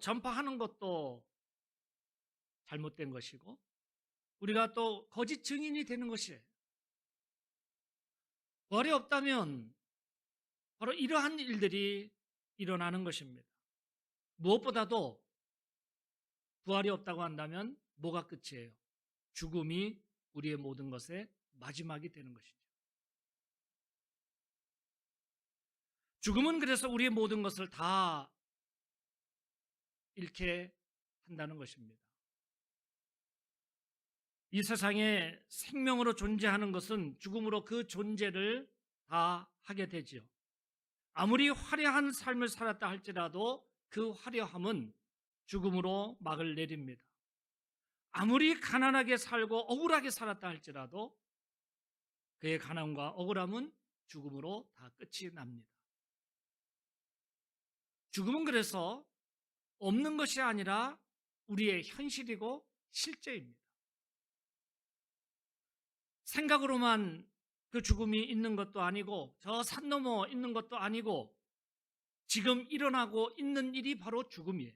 전파하는 것도 잘못된 것이고 우리가 또 거짓 증인이 되는 것이에요. 부활이 없다면 바로 이러한 일들이 일어나는 것입니다. 무엇보다도 부활이 없다고 한다면 뭐가 끝이에요? 죽음이 우리의 모든 것의 마지막이 되는 것이죠. 죽음은 그래서 우리의 모든 것을 다 잃게 한다는 것입니다. 이 세상에 생명으로 존재하는 것은 죽음으로 그 존재를 다 하게 되지요. 아무리 화려한 삶을 살았다 할지라도 그 화려함은 죽음으로 막을 내립니다. 아무리 가난하게 살고 억울하게 살았다 할지라도 그의 가난과 억울함은 죽음으로 다 끝이 납니다. 죽음은 그래서 없는 것이 아니라 우리의 현실이고 실제입니다. 생각으로만 그 죽음이 있는 것도 아니고 저 산 너머 있는 것도 아니고 지금 일어나고 있는 일이 바로 죽음이에요.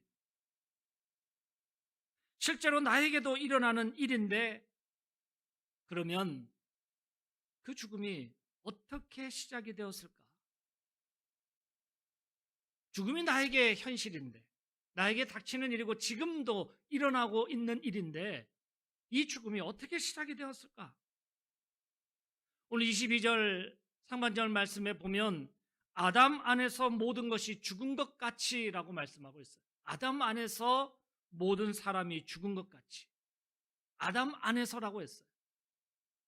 실제로 나에게도 일어나는 일인데 그러면 그 죽음이 어떻게 시작이 되었을까? 죽음이 나에게 현실인데 나에게 닥치는 일이고 지금도 일어나고 있는 일인데 이 죽음이 어떻게 시작이 되었을까? 오늘 22절 상반절 말씀에 보면 아담 안에서 모든 것이 죽은 것 같이라고 말씀하고 있어요. 아담 안에서 모든 사람이 죽은 것 같이. 아담 안에서라고 했어요.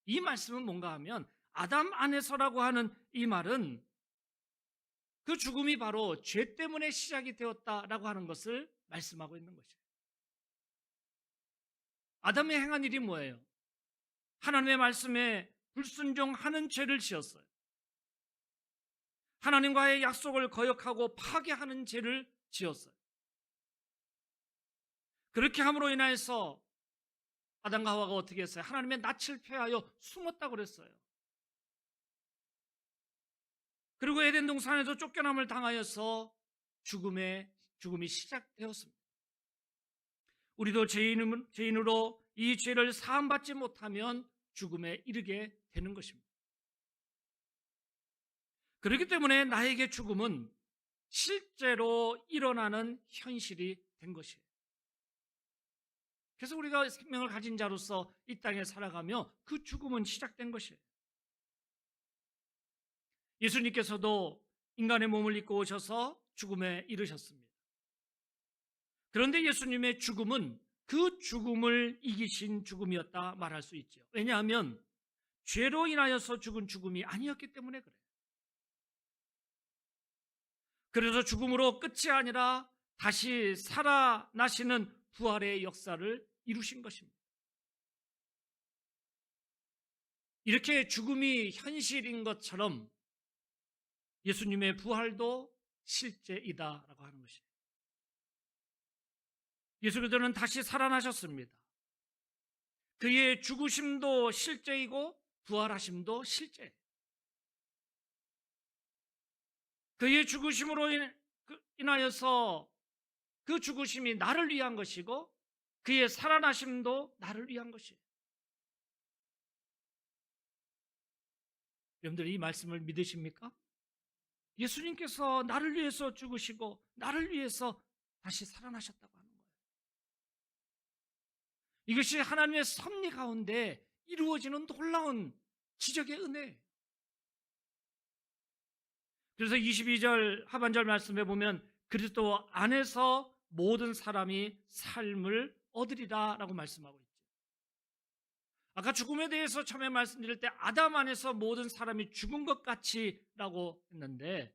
이 말씀은 뭔가 하면 아담 안에서라고 하는 이 말은 그 죽음이 바로 죄 때문에 시작이 되었다라고 하는 것을 말씀하고 있는 것이에요. 아담이 행한 일이 뭐예요? 하나님의 말씀에 불순종하는 죄를 지었어요. 하나님과의 약속을 거역하고 파괴하는 죄를 지었어요. 그렇게 함으로 인해서 아담과 하와가 어떻게 했어요? 하나님의 낯을 피하여 숨었다고 그랬어요. 그리고 에덴 동산에서 쫓겨남을 당하여서 죽음이 시작되었습니다. 우리도 죄인으로 이 죄를 사함받지 못하면 죽음에 이르게 되는 것입니다. 그렇기 때문에 나에게 죽음은 실제로 일어나는 현실이 된 것이에요. 그래서 우리가 생명을 가진 자로서 이 땅에 살아가며 그 죽음은 시작된 것이에요. 예수님께서도 인간의 몸을 입고 오셔서 죽음에 이르셨습니다. 그런데 예수님의 죽음은 그 죽음을 이기신 죽음이었다 말할 수 있죠. 왜냐하면 죄로 인하여서 죽은 죽음이 아니었기 때문에 그래요. 그래서 죽음으로 끝이 아니라 다시 살아나시는 부활의 역사를 이루신 것입니다. 이렇게 죽음이 현실인 것처럼 예수님의 부활도 실제이다라고 하는 것이에요. 예수 그리스도는 다시 살아나셨습니다. 그의 죽으심도 실제이고 부활하심도 실제예요. 그의 죽으심으로 인하여서 그 죽으심이 나를 위한 것이고 그의 살아나심도 나를 위한 것이에요. 여러분들 이 말씀을 믿으십니까? 예수님께서 나를 위해서 죽으시고 나를 위해서 다시 살아나셨다고 하는 거예요. 이것이 하나님의 섭리 가운데 이루어지는 놀라운 기적의 은혜예요. 그래서 22절 하반절 말씀에 보면 그리스도 안에서 모든 사람이 삶을 얻으리라 라고 말씀하고 있죠. 아까 죽음에 대해서 처음에 말씀드릴 때 아담 안에서 모든 사람이 죽은 것 같이 라고 했는데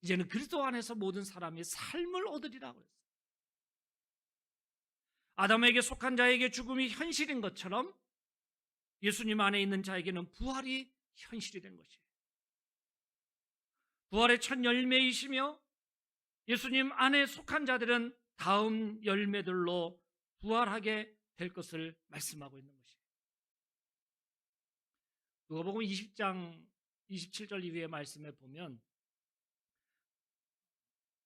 이제는 그리스도 안에서 모든 사람이 삶을 얻으리라고 했어요. 아담에게 속한 자에게 죽음이 현실인 것처럼 예수님 안에 있는 자에게는 부활이 현실이 된 것이에요. 부활의 첫 열매이시며 예수님 안에 속한 자들은 다음 열매들로 부활하게 될 것을 말씀하고 있는 것이에요. 누가복음 20장 27절 이후의 말씀에 보면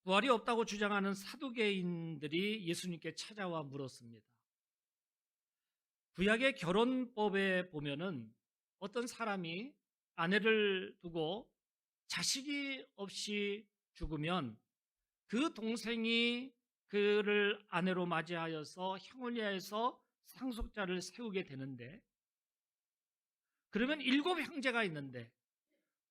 부활이 없다고 주장하는 사두개인들이 예수님께 찾아와 물었습니다. 구약의 결혼법에 보면은 어떤 사람이 아내를 두고 자식이 없이 죽으면 그 동생이 그를 아내로 맞이하여서 형제에서 상속자를 세우게 되는데, 그러면 7형제가 있는데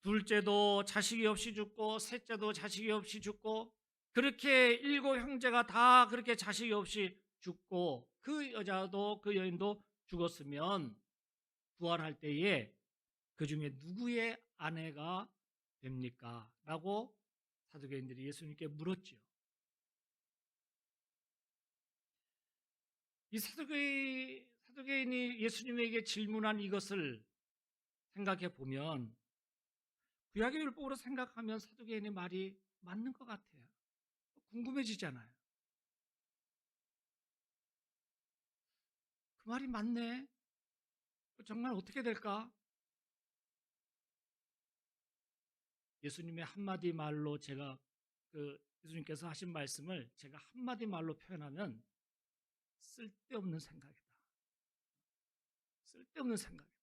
둘째도 자식이 없이 죽고 셋째도 자식이 없이 죽고, 그렇게 7형제가 다 그렇게 자식이 없이 죽고 그 여자도 그 여인도 죽었으면 부활할 때에 그 중에 누구의 아내가 됩니까? 라고 사두개인들이 예수님께 물었지요. 이 사두개인이 예수님에게 질문한 이것을 생각해 보면, 구약의 율법으로 생각하면 사두개인의 말이 맞는 것 같아요. 궁금해지잖아요. 그 말이 맞네. 정말 어떻게 될까? 예수님의 한마디 말로 예수님께서 하신 말씀을 제가 한마디 말로 표현하면 쓸데없는 생각이다. 쓸데없는 생각이다.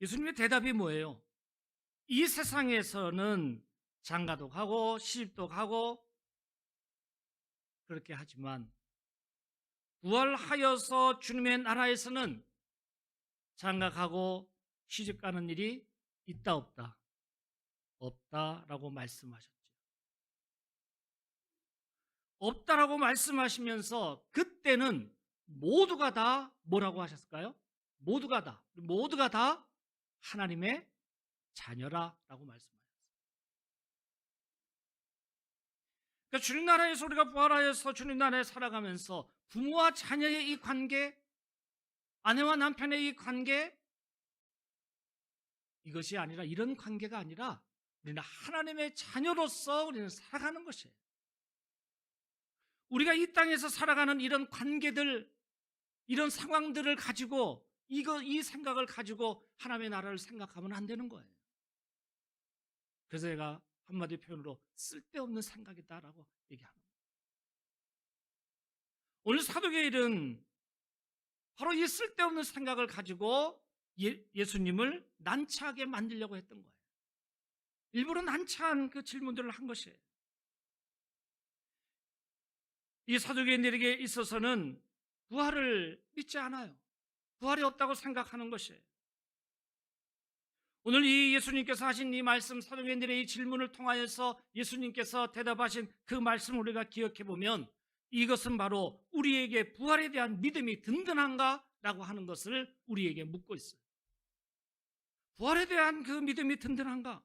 예수님의 대답이 뭐예요? 이 세상에서는 장가도 가고 시집도 가고 그렇게 하지만 부활하여서 주님의 나라에서는 장가가고 시집가는 일이 있다 없다? 없다라고 말씀하셨죠. 없다라고 말씀하시면서 그때는 모두가 다 뭐라고 하셨을까요? 모두가 다 하나님의 자녀라라고 말씀하셨어요. 그러니까 주님 나라에서 우리가 부활하여서 주님 나라에 살아가면서 부모와 자녀의 이 관계, 아내와 남편의 이 관계, 이것이 아니라, 이런 관계가 아니라 우리는 하나님의 자녀로서 우리는 살아가는 것이에요. 우리가 이 땅에서 살아가는 이런 관계들, 이런 상황들을 가지고 이 생각을 가지고 하나님의 나라를 생각하면 안 되는 거예요. 그래서 제가 한마디 표현으로 쓸데없는 생각이다라고 얘기하는 거예요. 오늘 사도계일은 바로 이 쓸데없는 생각을 가지고 예수님을 난처하게 만들려고 했던 거예요. 일부러 난처한 그 질문들을 한 것이에요. 이 사두개인들에게 있어서는 부활을 믿지 않아요. 부활이 없다고 생각하는 것이에요. 오늘 이 예수님께서 하신 이 말씀, 사도개인들의 이 질문을 통하여서 예수님께서 대답하신 그 말씀을 우리가 기억해 보면, 이것은 바로 우리에게 부활에 대한 믿음이 든든한가? 라고 하는 것을 우리에게 묻고 있어요. 부활에 대한 그 믿음이 든든한가?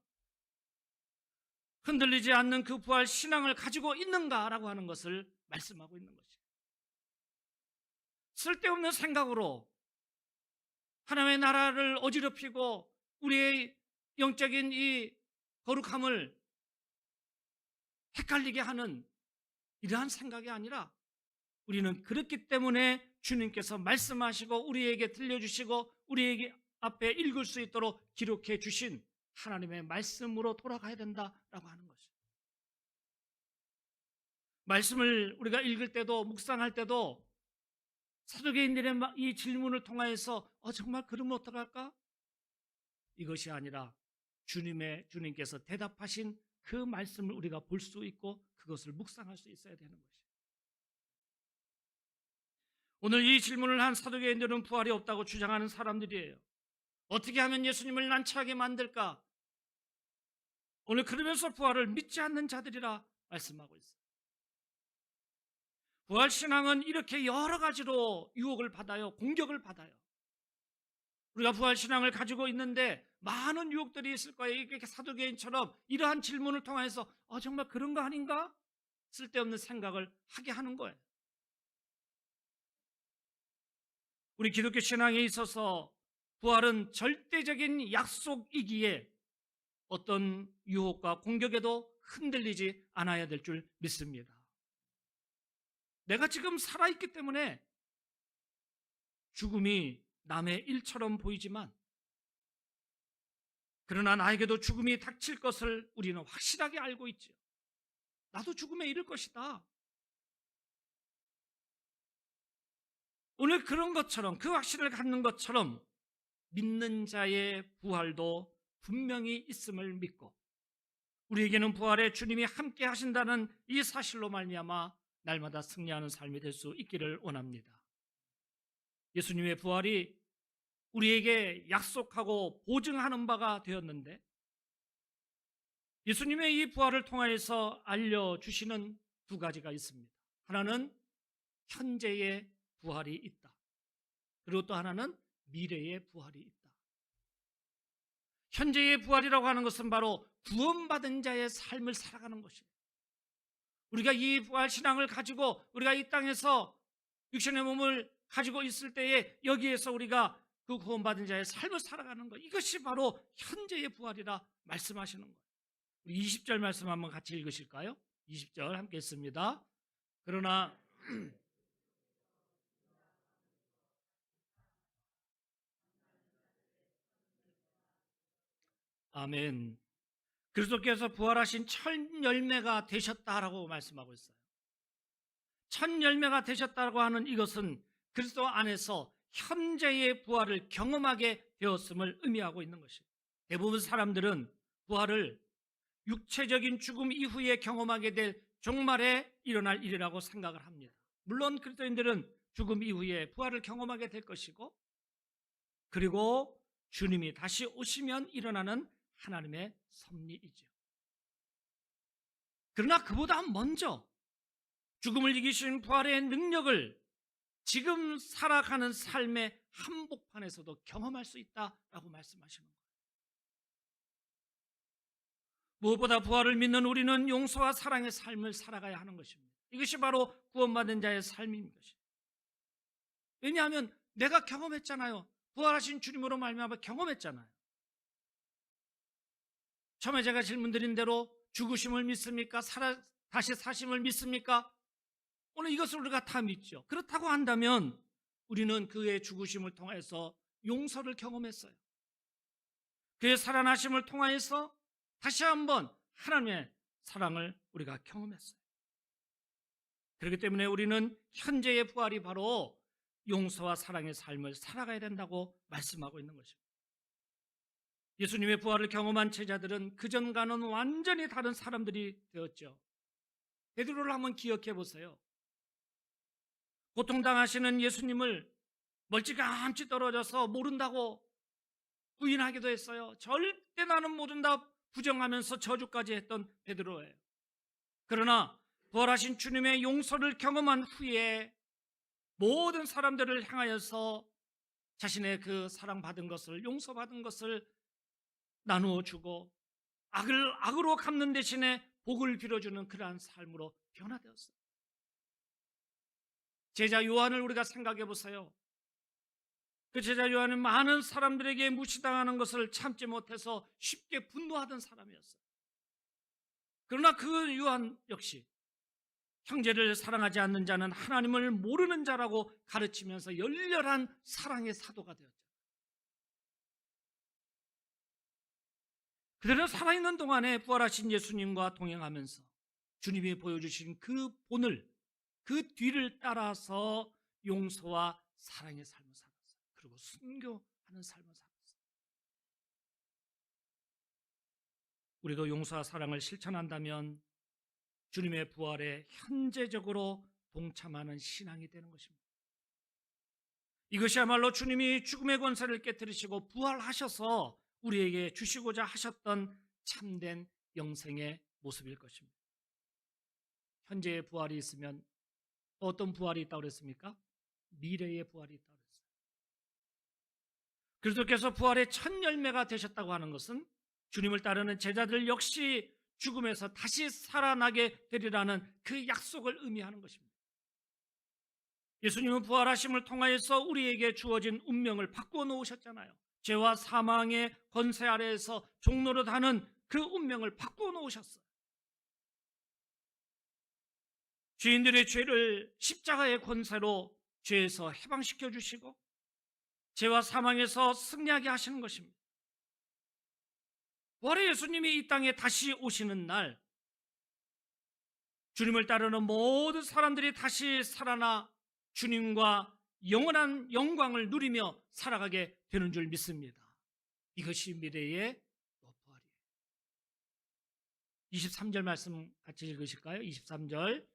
흔들리지 않는 그 부활 신앙을 가지고 있는가라고 하는 것을 말씀하고 있는 것이에요. 쓸데없는 생각으로 하나님의 나라를 어지럽히고 우리의 영적인 이 거룩함을 헷갈리게 하는 이러한 생각이 아니라, 우리는 그렇기 때문에 주님께서 말씀하시고 우리에게 들려주시고 우리에게 앞에 읽을 수 있도록 기록해 주신 하나님의 말씀으로 돌아가야 된다라고 하는 것이죠. 말씀을 우리가 읽을 때도, 묵상할 때도 사도개인들의 이 질문을 통하여서 정말 그러면 어떡할까? 이것이 아니라 주님께서 대답하신 그 말씀을 우리가 볼 수 있고 그것을 묵상할 수 있어야 되는 것이에요. 오늘 이 질문을 한 사두개인들은 부활이 없다고 주장하는 사람들이에요. 어떻게 하면 예수님을 난처하게 만들까? 오늘 그러면서 부활을 믿지 않는 자들이라 말씀하고 있어요. 부활신앙은 이렇게 여러 가지로 유혹을 받아요. 공격을 받아요. 우리가 부활신앙을 가지고 있는데 많은 유혹들이 있을 거예요. 이렇게 사두개인처럼 이러한 질문을 통해서 정말 그런 거 아닌가? 쓸데없는 생각을 하게 하는 거예요. 우리 기독교 신앙에 있어서 부활은 절대적인 약속이기에 어떤 유혹과 공격에도 흔들리지 않아야 될 줄 믿습니다. 내가 지금 살아있기 때문에 죽음이 남의 일처럼 보이지만 그러나 나에게도 죽음이 닥칠 것을 우리는 확실하게 알고 있죠. 나도 죽음에 이를 것이다. 오늘 그런 것처럼, 그 확신을 갖는 것처럼 믿는 자의 부활도 분명히 있음을 믿고, 우리에게는 부활에 주님이 함께 하신다는 이 사실로 말미암아 날마다 승리하는 삶이 될 수 있기를 원합니다. 예수님의 부활이 우리에게 약속하고 보증하는 바가 되었는데, 예수님의 이 부활을 통하여서 알려주시는 두 가지가 있습니다. 하나는 현재의 부활이 있다. 그리고 또 하나는 미래의 부활이 있다. 현재의 부활이라고 하는 것은 바로 구원받은 자의 삶을 살아가는 것입니다. 우리가 이 부활 신앙을 가지고 우리가 이 땅에서 육신의 몸을 가지고 있을 때에 여기에서 우리가 그 구원받은 자의 삶을 살아가는 것, 이것이 바로 현재의 부활이라 말씀하시는 거예요. 우리 20절 말씀 한번 같이 읽으실까요? 20절 함께 했습니다. 그러나 아멘. 그리스도께서 부활하신 첫 열매가 되셨다라고 말씀하고 있어요. 첫 열매가 되셨다고 하는 이것은 그리스도 안에서 현재의 부활을 경험하게 되었음을 의미하고 있는 것입니다. 대부분 사람들은 부활을 육체적인 죽음 이후에 경험하게 될 종말에 일어날 일이라고 생각을 합니다. 물론 그리스도인들은 죽음 이후에 부활을 경험하게 될 것이고, 그리고 주님이 다시 오시면 일어나는 하나님의 섭리이죠. 그러나 그보다 먼저 죽음을 이기신 부활의 능력을 지금 살아가는 삶의 한복판에서도 경험할 수 있다라고 말씀하시는 거예요. 무엇보다 부활을 믿는 우리는 용서와 사랑의 삶을 살아가야 하는 것입니다. 이것이 바로 구원받은 자의 삶인 것입니다. 왜냐하면 내가 경험했잖아요. 부활하신 주님으로 말미암아 경험했잖아요. 처음에 제가 질문드린 대로 죽으심을 믿습니까? 다시 사심을 믿습니까? 오늘 이것을 우리가 다 믿죠. 그렇다고 한다면 우리는 그의 죽으심을 통해서 용서를 경험했어요. 그의 살아나심을 통하여서 다시 한번 하나님의 사랑을 우리가 경험했어요. 그렇기 때문에 우리는 현재의 부활이 바로 용서와 사랑의 삶을 살아가야 된다고 말씀하고 있는 것입니다. 예수님의 부활을 경험한 제자들은 그전과는 완전히 다른 사람들이 되었죠. 베드로를 한번 기억해 보세요. 고통당하시는 예수님을 멀찌감치 떨어져서 모른다고 부인하기도 했어요. 절대 나는 모른다 부정하면서 저주까지 했던 베드로예요. 그러나 부활하신 주님의 용서를 경험한 후에 모든 사람들을 향하여서 자신의 그 사랑받은 것을, 용서받은 것을 나누어 주고 악을 악으로 갚는 대신에 복을 빌어주는 그러한 삶으로 변화되었어요. 제자 요한을 우리가 생각해 보세요. 그 제자 요한은 많은 사람들에게 무시당하는 것을 참지 못해서 쉽게 분노하던 사람이었어요. 그러나 그 요한 역시 형제를 사랑하지 않는 자는 하나님을 모르는 자라고 가르치면서 열렬한 사랑의 사도가 되었죠. 그들은 살아있는 동안에 부활하신 예수님과 동행하면서 주님이 보여주신 그 본을, 그 뒤를 따라서 용서와 사랑의 삶을 살았어요. 그리고 순교하는 삶을 살았어요. 우리도 용서와 사랑을 실천한다면 주님의 부활에 현재적으로 동참하는 신앙이 되는 것입니다. 이것이야말로 주님이 죽음의 권세를 깨뜨리시고 부활하셔서 우리에게 주시고자 하셨던 참된 영생의 모습일 것입니다. 현재의 부활이 있으면 또 어떤 부활이 있다고 그랬습니까? 미래의 부활이 있다고 그랬어요. 그리스도께서 부활의 첫 열매가 되셨다고 하는 것은 주님을 따르는 제자들 역시 죽음에서 다시 살아나게 되리라는 그 약속을 의미하는 것입니다. 예수님은 부활하심을 통하여서 우리에게 주어진 운명을 바꾸어 놓으셨잖아요. 죄와 사망의 권세 아래에서 종노릇하는 그 운명을 바꾸어 놓으셨어요. 죄인들의 죄를 십자가의 권세로 죄에서 해방시켜 주시고 죄와 사망에서 승리하게 하시는 것입니다. 부활의 예수님이 이 땅에 다시 오시는 날, 주님을 따르는 모든 사람들이 다시 살아나 주님과 영원한 영광을 누리며 살아가게 되는 줄 믿습니다. 이것이 미래의 부활이에요. 23절 말씀 같이 읽으실까요? 23절.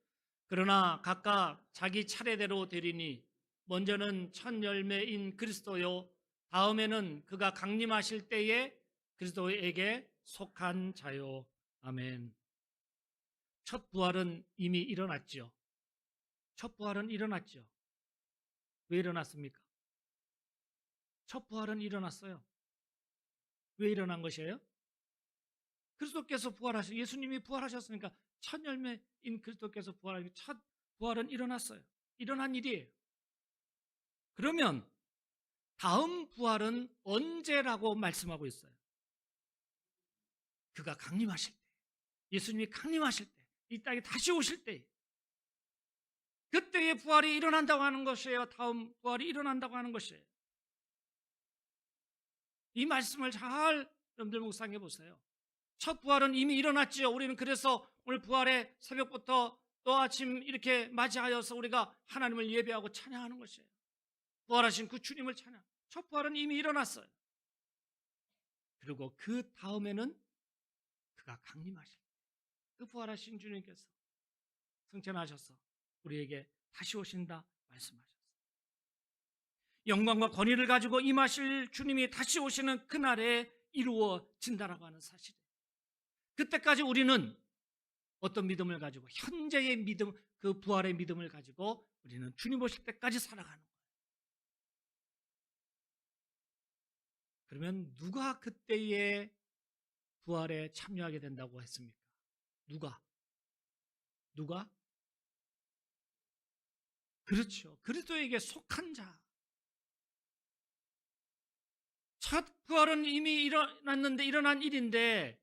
그러나 각각 자기 차례대로 되리니 먼저는 첫 열매인 그리스도요, 다음에는 그가 강림하실 때에 그리스도에게 속한 자요. 아멘. 첫 부활은 이미 일어났죠. 첫 부활은 일어났죠. 왜 일어났습니까? 첫 부활은 일어났어요. 왜 일어난 것이에요? 그리스도께서 부활하셨어요. 예수님이 부활하셨으니까 첫 열매인 그리스도께서 부활하시고 첫 부활은 일어났어요. 일어난 일이에요. 그러면 다음 부활은 언제라고 말씀하고 있어요? 그가 강림하실 때, 예수님이 강림하실 때, 이 땅에 다시 오실 때, 그때의 부활이 일어난다고 하는 것이에요. 다음 부활이 일어난다고 하는 것이에요. 이 말씀을 잘 여러분들 묵상해 보세요. 첫 부활은 이미 일어났지요. 우리는 그래서 오늘 부활의 새벽부터 또 아침 이렇게 맞이하여서 우리가 하나님을 예배하고 찬양하는 것이에요. 부활하신 그 주님을 찬양. 첫 부활은 이미 일어났어요. 그리고 그 다음에는 그가 강림하실 때, 그 부활하신 주님께서 승천하셔서 우리에게 다시 오신다 말씀하셨어요. 영광과 권위를 가지고 임하실 주님이 다시 오시는 그날에 이루어진다라고 하는 사실이에요. 그때까지 우리는 어떤 믿음을 가지고, 현재의 믿음, 그 부활의 믿음을 가지고 우리는 주님 오실 때까지 살아가는 거예요. 그러면 누가 그때의 부활에 참여하게 된다고 했습니까? 누가? 그렇죠. 그리스도에게 속한 자. 첫 부활은 이미 일어났는데, 일어난 일인데,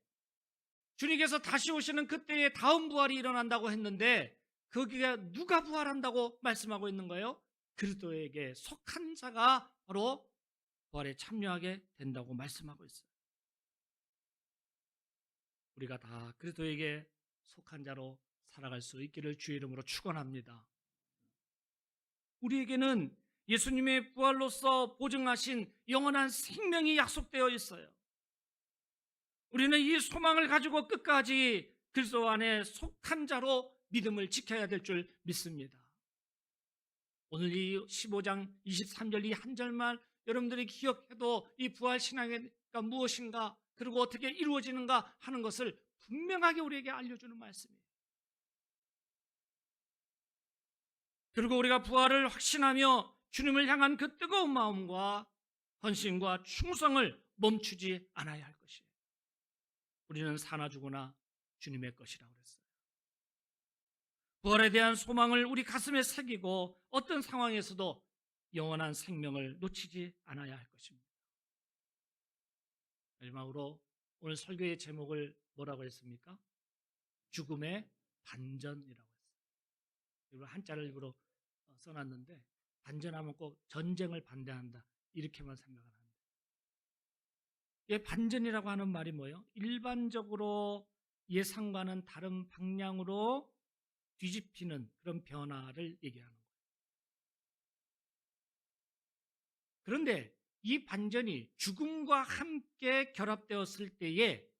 주님께서 다시 오시는 그때의 다음 부활이 일어난다고 했는데, 거기가 누가 부활한다고 말씀하고 있는 거예요? 그리스도에게 속한 자가 바로 부활에 참여하게 된다고 말씀하고 있어요. 우리가 다 그리스도에게 속한 자로 살아갈 수 있기를 주의 이름으로 축원합니다. 우리에게는 예수님의 부활로서 보증하신 영원한 생명이 약속되어 있어요. 우리는 이 소망을 가지고 끝까지 그리스도 안에 속한 자로 믿음을 지켜야 될 줄 믿습니다. 오늘 이 15장 23절 이 한 절만 여러분들이 기억해도 이 부활 신앙이 무엇인가, 그리고 어떻게 이루어지는가 하는 것을 분명하게 우리에게 알려주는 말씀이에요. 그리고 우리가 부활을 확신하며 주님을 향한 그 뜨거운 마음과 헌신과 충성을 멈추지 않아야 할 것이에요. 우리는 사나 죽으나 주님의 것이라고 그랬어요. 부활에 대한 소망을 우리 가슴에 새기고 어떤 상황에서도 영원한 생명을 놓치지 않아야 할 것입니다. 마지막으로 오늘 설교의 제목을 뭐라고 했습니까? 죽음의 반전이라고 했어요. 일부러 한자를 일부러 써놨는데, 반전하면 꼭 전쟁을 반대한다 이렇게만 생각을 합니다. 이 반전이라고 하는 말이 뭐예요? 일반적으로 예상과는 다른 방향으로 뒤집히는 그런 변화를 얘기하는 거예요. 그런데 이 반전이 죽음과 함께 결합되었을 때에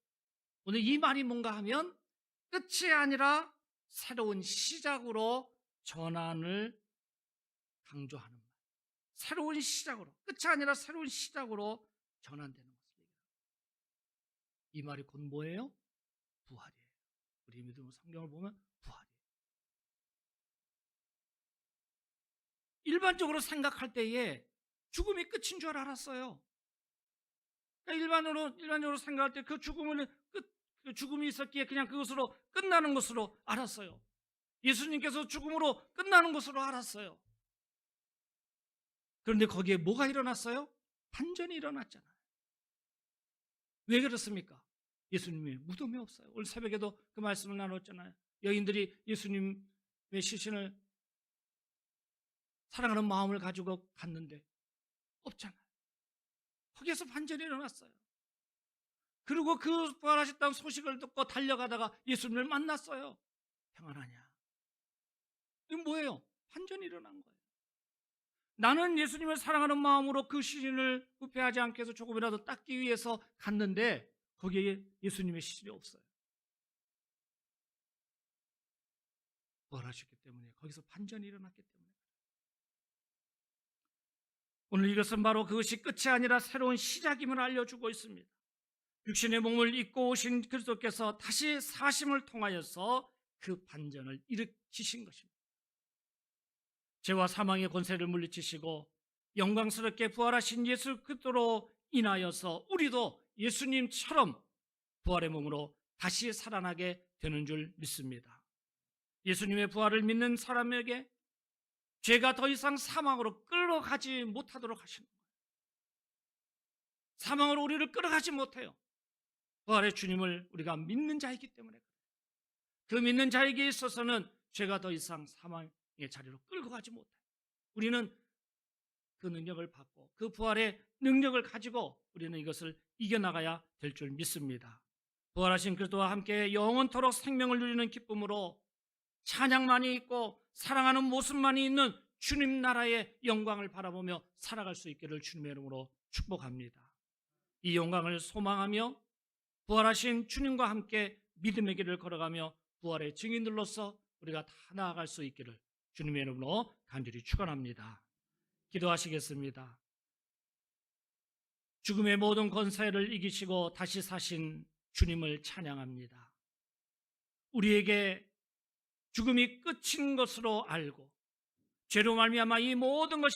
오늘 이 말이 뭔가 하면 끝이 아니라 새로운 시작으로 전환을 강조하는 말. 새로운 시작으로, 끝이 아니라 새로운 시작으로 전환되는 것을 얘기합니다. 이 말이 곧 뭐예요? 부활이에요. 우리 믿음 성경을 보면 부활이에요. 일반적으로 생각할 때에 죽음이 끝인 줄 알았어요. 그러니까 일반적으로 생각할 때 그 죽음이 있었기에 그냥 그것으로 끝나는 것으로 알았어요. 예수님께서 죽음으로 끝나는 것으로 알았어요. 그런데 거기에 뭐가 일어났어요? 반전이 일어났잖아요. 왜 그렇습니까? 예수님이 무덤이 없어요. 오늘 새벽에도 그 말씀을 나눴잖아요. 여인들이 예수님의 시신을 사랑하는 마음을 가지고 갔는데 없잖아요. 거기에서 반전이 일어났어요. 그리고 그 부활하셨다는 소식을 듣고 달려가다가 예수님을 만났어요. 평안하냐? 이건 뭐예요? 반전이 일어난 거예요. 나는 예수님을 사랑하는 마음으로 그 시신을 부패하지 않게 해서 조금이라도 닦기 위해서 갔는데 거기에 예수님의 시신이 없어요. 부활하셨기 때문에, 거기서 반전이 일어났기 때문에. 오늘 이것은 바로 그것이 끝이 아니라 새로운 시작임을 알려주고 있습니다. 육신의 몸을 입고 오신 그리스도께서 다시 사심을 통하여서 그 반전을 일으키신 것입니다. 죄와 사망의 권세를 물리치시고 영광스럽게 부활하신 예수 그리스도로 인하여서 우리도 예수님처럼 부활의 몸으로 다시 살아나게 되는 줄 믿습니다. 예수님의 부활을 믿는 사람에게 죄가 더 이상 사망으로 끌어가지 못하도록 하시는 거예요. 사망으로 우리를 끌어가지 못해요. 부활의 주님을 우리가 믿는 자이기 때문에 그 믿는 자에게 있어서는 죄가 더 이상 사망의 자리로 끌고 가지 못해요. 우리는 그 능력을 받고 그 부활의 능력을 가지고 우리는 이것을 이겨나가야 될 줄 믿습니다. 부활하신 그리스도와 함께 영원토록 생명을 누리는 기쁨으로 찬양만이 있고 사랑하는 모습만이 있는 주님 나라의 영광을 바라보며 살아갈 수 있기를 주님의 이름으로 축복합니다. 이 영광을 소망하며 부활하신 주님과 함께 믿음의 길을 걸어가며 부활의 증인들로서 우리가 다 나아갈 수 있기를 주님의 이름으로 간절히 축원합니다. 기도하시겠습니다. 죽음의 모든 권세를 이기시고 다시 사신 주님을 찬양합니다. 우리에게 죽음이 끝인 것으로 알고 죄로 말미암아 이 모든 것이